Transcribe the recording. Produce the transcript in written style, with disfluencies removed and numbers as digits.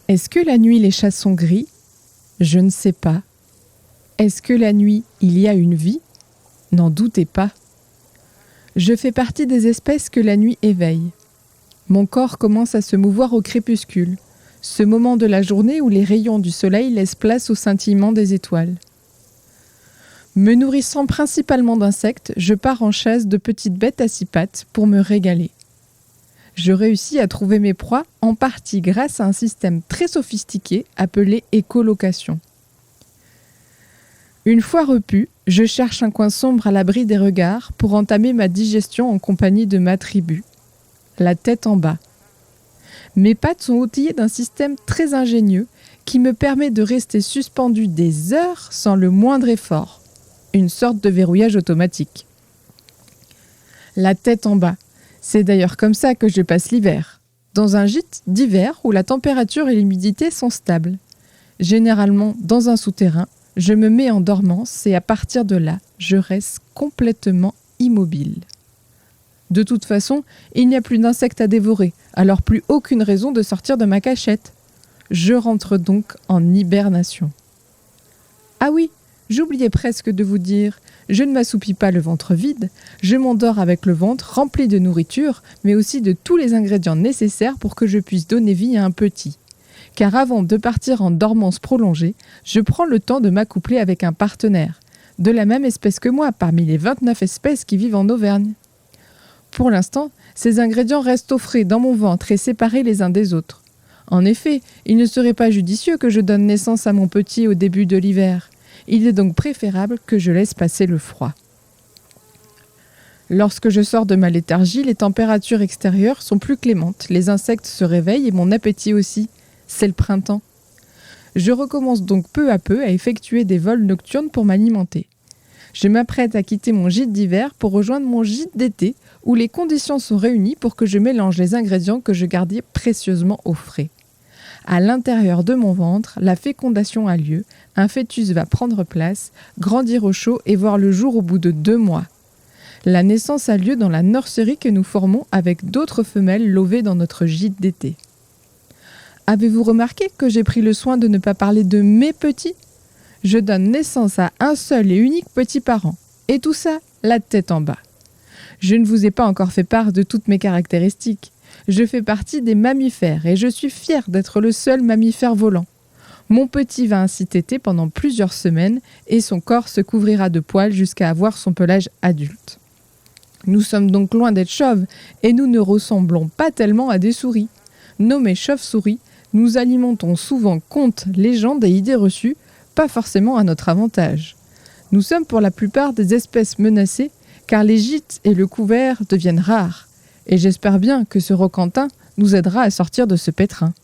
Est-ce que la nuit les chats sont gris ? Je ne sais pas. Est-ce que la nuit il y a une vie ? N'en doutez pas. Je fais partie des espèces que la nuit éveille. Mon corps commence à se mouvoir au crépuscule, ce moment de la journée où les rayons du soleil laissent place au scintillement des étoiles. Me nourrissant principalement d'insectes, je pars en chasse de petites bêtes à 6 pattes pour me régaler. Je réussis à trouver mes proies en partie grâce à un système très sophistiqué appelé écholocation. Une fois repu, je cherche un coin sombre à l'abri des regards pour entamer ma digestion en compagnie de ma tribu. La tête en bas. Mes pattes sont outillées d'un système très ingénieux qui me permet de rester suspendu des heures sans le moindre effort. Une sorte de verrouillage automatique. La tête en bas. C'est d'ailleurs comme ça que je passe l'hiver. Dans un gîte d'hiver où la température et l'humidité sont stables. Généralement dans un souterrain, je me mets en dormance et à partir de là, je reste complètement immobile. De toute façon, il n'y a plus d'insectes à dévorer, alors plus aucune raison de sortir de ma cachette. Je rentre donc en hibernation. Ah oui, j'oubliais presque de vous dire, je ne m'assoupis pas le ventre vide, je m'endors avec le ventre rempli de nourriture, mais aussi de tous les ingrédients nécessaires pour que je puisse donner vie à un petit. Car avant de partir en dormance prolongée, je prends le temps de m'accoupler avec un partenaire, de la même espèce que moi parmi les 29 espèces qui vivent en Auvergne. Pour l'instant, ces ingrédients restent au frais dans mon ventre et séparés les uns des autres. En effet, il ne serait pas judicieux que je donne naissance à mon petit au début de l'hiver. Il est donc préférable que je laisse passer le froid. Lorsque je sors de ma léthargie, les températures extérieures sont plus clémentes, les insectes se réveillent et mon appétit aussi. C'est le printemps. Je recommence donc peu à peu à effectuer des vols nocturnes pour m'alimenter. Je m'apprête à quitter mon gîte d'hiver pour rejoindre mon gîte d'été où les conditions sont réunies pour que je mélange les ingrédients que je gardais précieusement au frais. À l'intérieur de mon ventre, la fécondation a lieu, un fœtus va prendre place, grandir au chaud et voir le jour au bout de 2 mois. La naissance a lieu dans la nurserie que nous formons avec d'autres femelles lovées dans notre gîte d'été. Avez-vous remarqué que j'ai pris le soin de ne pas parler de mes petits ? Je donne naissance à un seul et unique petit par an. Et tout ça, la tête en bas. Je ne vous ai pas encore fait part de toutes mes caractéristiques. Je fais partie des mammifères et je suis fière d'être le seul mammifère volant. Mon petit va ainsi téter pendant plusieurs semaines et son corps se couvrira de poils jusqu'à avoir son pelage adulte. Nous sommes donc loin d'être chauves et nous ne ressemblons pas tellement à des souris. Nommés chauves-souris, nous alimentons souvent contes, légendes et idées reçues, pas forcément à notre avantage. Nous sommes pour la plupart des espèces menacées car les gîtes et le couvert deviennent rares. Et j'espère bien que ce Roquentin nous aidera à sortir de ce pétrin.